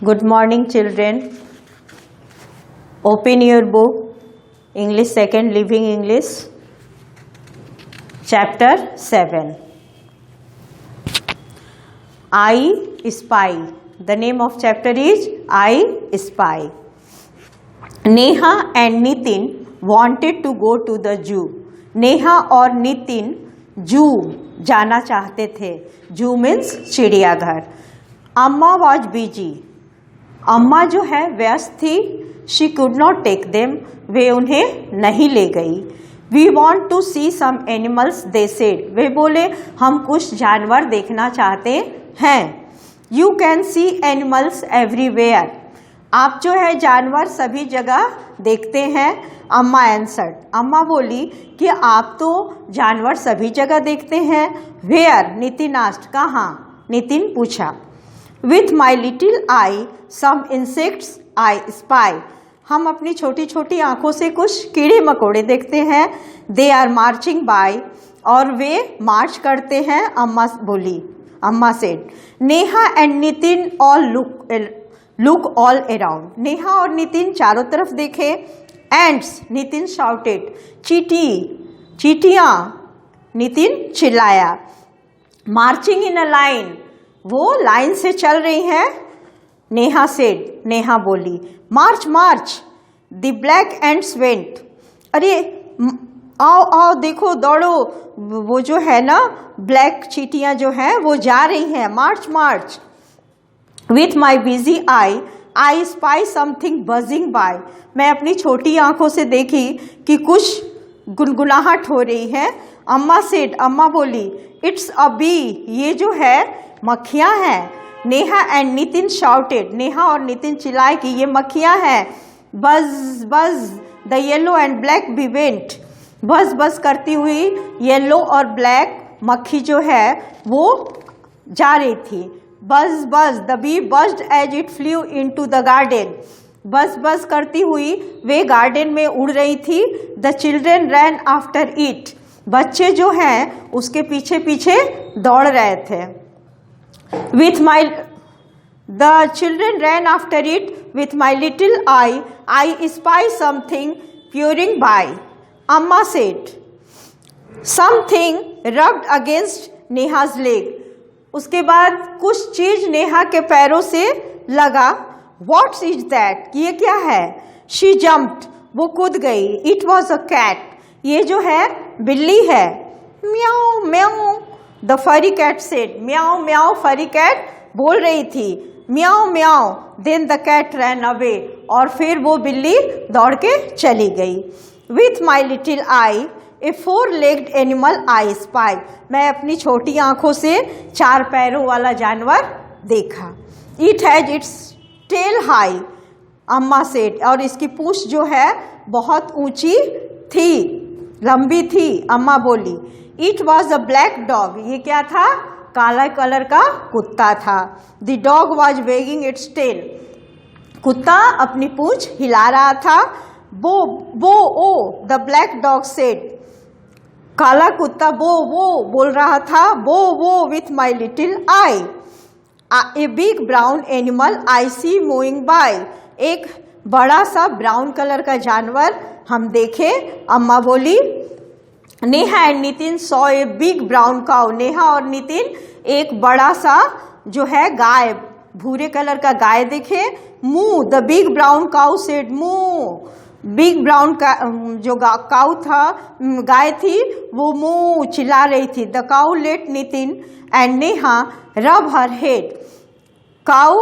Good morning, children. Open your book, English 2nd Living English, Chapter 7. I Spy. The name of chapter is I Spy. Neha and Nitin wanted to go to the zoo. Neha और नितिन जू जाना चाहते थे. जू means चिड़ियाघर. अम्मा was busy. अम्मा जो है व्यस्त थी. She could not take them. वे उन्हें नहीं ले गई. We want to see some animals they said. वे बोले हम कुछ जानवर देखना चाहते हैं. You can see animals everywhere. आप जो है जानवर सभी जगह देखते हैं. अम्मा एंसर्ड. अम्मा बोली कि आप तो जानवर सभी जगह देखते हैं. वेयर? नितिन आस्क्ड. कहाँ? नितिन पूछा. With my little eye some insects I spy. हम अपनी छोटी छोटी आंखों से कुछ कीड़े मकोड़े देखते हैं. They are marching by. और वे मार्च करते हैं. अम्मा बोली. Amma said. Neha and Nitin all look all around. Neha और नितिन चारों तरफ देखे. एंड्स. नितिन शाउटेड. चीटी. चीटियां. नितिन चिल्लाया. Marching in a line. वो लाइन से चल रही हैं. नेहा सेड. नेहा बोली. March march. The black ants went. अरे आओ आओ देखो दौड़ो. वो जो है ना ब्लैक चीटियां जो हैं वो जा रही हैं. March march. With my busy eye spy something buzzing by. मैं अपनी छोटी आंखों से देखी कि कुछ गुनगुनाहट हो रही है. अम्मा सेड. अम्मा बोली. It's a bee. ये जो है मक्खियां हैं. Neha and Nitin shouted. नेहा और नितिन चिल्लाए कि ये मक्खियां हैं. Buzz buzz the yellow and black bee went. Buzz buzz करती हुई येलो और ब्लैक मक्खी जो है वो जा रही थी. Buzz buzz the bee buzzed as it flew into the garden. Buzz buzz करती हुई वे गार्डन में उड़ रही थी. The children ran after it. बच्चे जो हैं उसके पीछे पीछे दौड़ रहे थे. With my the children ran after it with my little eye spy something purring by. Amma said. Something rubbed against Neha's leg. उसके बाद कुछ चीज नेहा के पैरों से लगा. What is that? ये क्या है? She jumped. वो कूद गई. It was a cat. ये जो है बिल्ली है. म्याऊ म्याऊ. The furry cat said. म्याऊ म्याऊ furry cat बोल रही थी. म्याऊ म्याऊ. Then the cat ran away. और फिर वो बिल्ली दौड़ के चली गई. With my little eye A 4-legged animal I spy. मैं अपनी छोटी आंखों से 4 पैरों वाला जानवर देखा. It has its tail high. Amma said. और इसकी पूंछ जो है बहुत ऊंची थी, लंबी थी. अम्मा बोली. It was a black dog. ये क्या था? काला कलर का कुत्ता था. The dog was wagging its tail. कुत्ता अपनी पूंछ हिला रहा था. Bow bow oh the black dog said. काला कुत्ता बो वो बोल रहा था. Bow wow with my little eye. A big brown animal I see moving by. एक बड़ा सा ब्राउन कलर का जानवर हम देखे. अम्मा बोली. Neha and Nitin saw a big brown cow. Neha और नितिन एक बड़ा सा जो है गाय, भूरे कलर का गाय देखे. मू. The big brown cow said मू. बिग ब्राउन का जो काऊ था, गाय थी, वो मुँह चिल्ला रही थी. The cow let Nitin and Neha rub her head. काऊ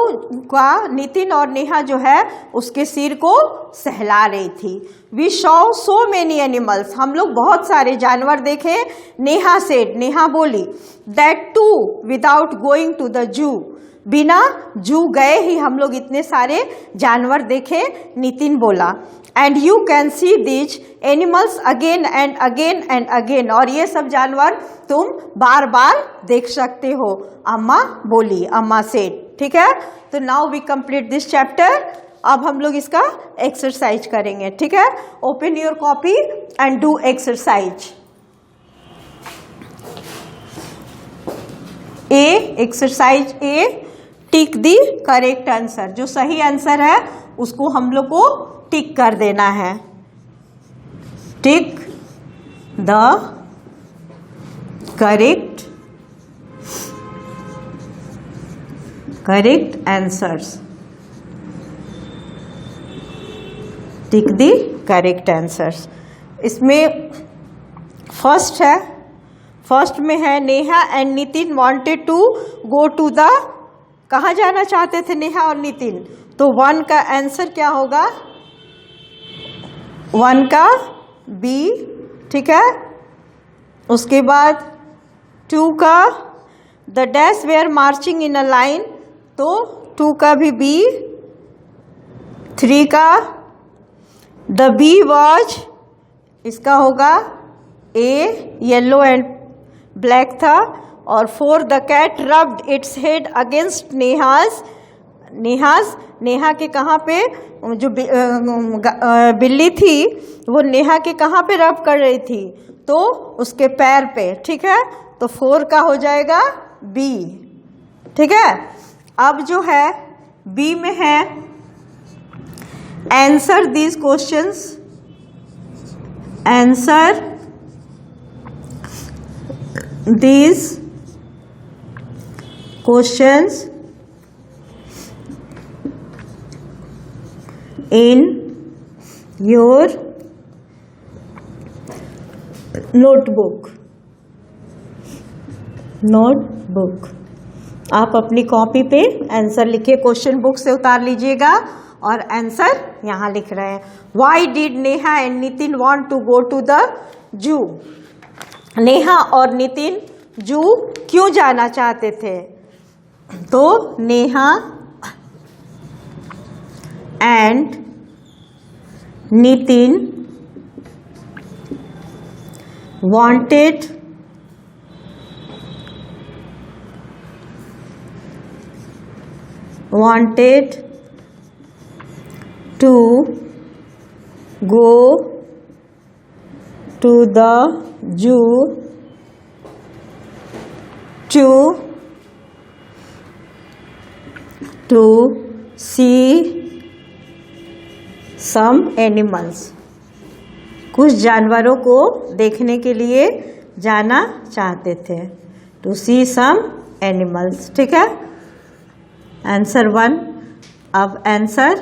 का नितिन और नेहा जो है उसके सिर को सहला रही थी. We saw so many animals. हम लोग बहुत सारे जानवर देखे. नेहा सेड. नेहा बोली. That too without going to the zoo. बिना जू गए ही हम लोग इतने सारे जानवर देखे. नितिन बोला. And you can see this animals again and again and again. और ये सब जानवर तुम बार बार देख सकते हो. अम्मा बोली. अम्मा सेड. ठीक है. तो now we complete this chapter. अब हम लोग इसका एक्सरसाइज करेंगे. ठीक है. Open your copy and do exercise. A. Exercise A. Tick the correct answer, जो सही आंसर है उसको हम लोग को टिक कर देना है, tick the correct answers, tick the correct answers. इसमें फर्स्ट है, फर्स्ट में है Neha and Nitin wanted to go to the, कहाँ जाना चाहते थे नेहा और नितिन, तो 1 का आंसर क्या होगा, 1 का बी, ठीक है। उसके बाद 2 का the dash were marching in a line, तो 2 का भी बी। 3 का द बी वॉज, इसका होगा ए, येलो एंड ब्लैक था। और 4 the cat rubbed its head against Neha's, Neha के कहाँ पे, जो बिल्ली थी वो नेहा के कहाँ पे रब कर रही थी, तो उसके पैर पे, ठीक है। तो 4 का हो जाएगा बी, ठीक है। अब जो है बी में है answer these questions, answer these questions in your notebook, आप अपनी कॉपी पे आंसर लिखिए, क्वेश्चन बुक से उतार लीजिएगा और आंसर यहाँ लिख रहे हैं। Why did Neha and Nitin want to go to the zoo, Neha और नितिन जू क्यों जाना चाहते थे, तो Neha and Nitin wanted to go to the zoo to see some animals, कुछ जानवरों को देखने के लिए जाना चाहते थे, टू सी सम एनिमल्स, ठीक है। आंसर 1। अब आंसर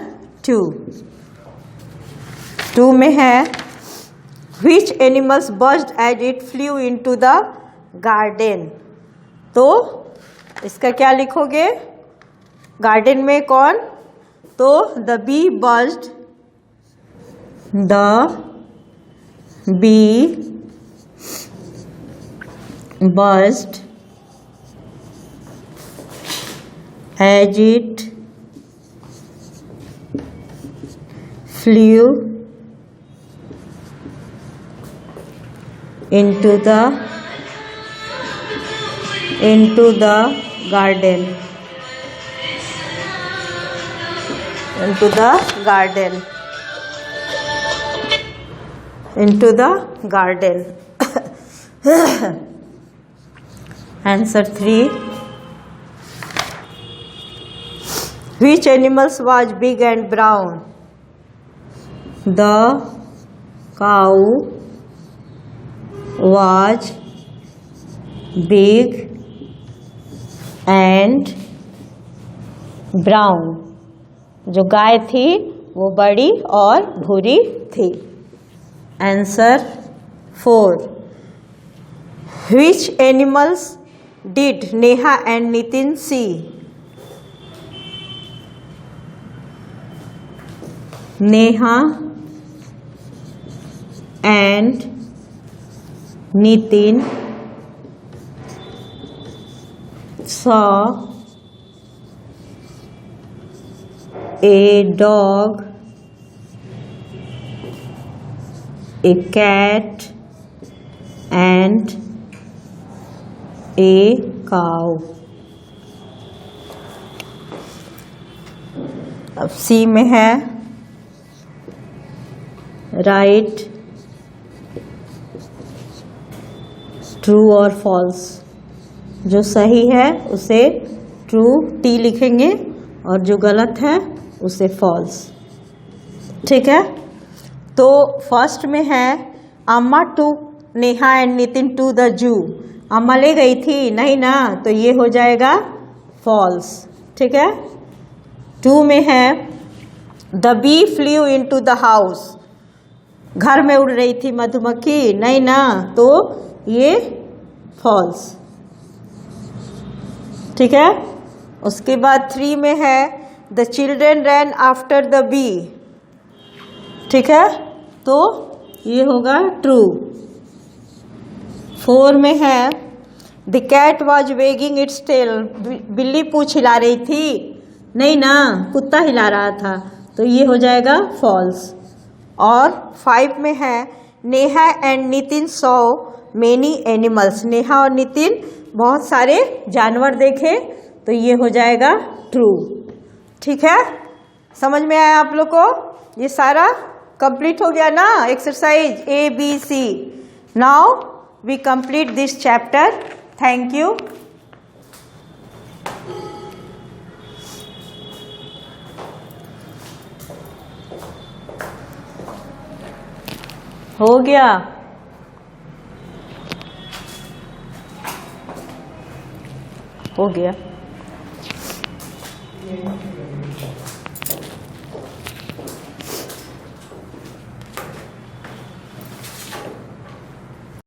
2 में है which animals buzzed as it flew into the garden, तो इसका क्या लिखोगे, गार्डन में कौन, तो the bee buzzed, the bee buzzed as it flew into the garden, into the garden. Answer 3. Which animals was big and brown? The cow was big and brown. जो गाय थी वो बड़ी और भूरी थी। Answer 4. Which animals did Neha and Nitin see? Neha and Nitin saw a dog, a cat and a cow. अब सी में है राइट ट्रू और फॉल्स, जो सही है उसे ट्रू टी लिखेंगे और जो गलत है उसे फॉल्स। ठीक है, तो फर्स्ट में है Amma to Neha and Nitin to the zoo. Amma ले गई थी, नहीं ना, तो ये हो जाएगा फॉल्स। ठीक है, टू में है the bee flew into the house. घर में उड़ रही थी मधुमक्खी, नहीं ना, तो ये फॉल्स। ठीक है, उसके बाद थ्री में है the children ran after the bee. ठीक है, तो ये होगा ट्रू। फोर में है the cat was wagging its tail. बिल्ली पूंछ हिला रही थी, नहीं ना, कुत्ता हिला रहा था, तो ये हो जाएगा फॉल्स। और फाइव में है Neha and Nitin saw many animals. Neha और नितिन बहुत सारे जानवर देखे, तो ये हो जाएगा ट्रू। ठीक है, समझ में आया आप लोग को? ये सारा कंप्लीट हो गया ना exercise A B C. Now we complete this chapter. Thank you. हो गया? हो गया।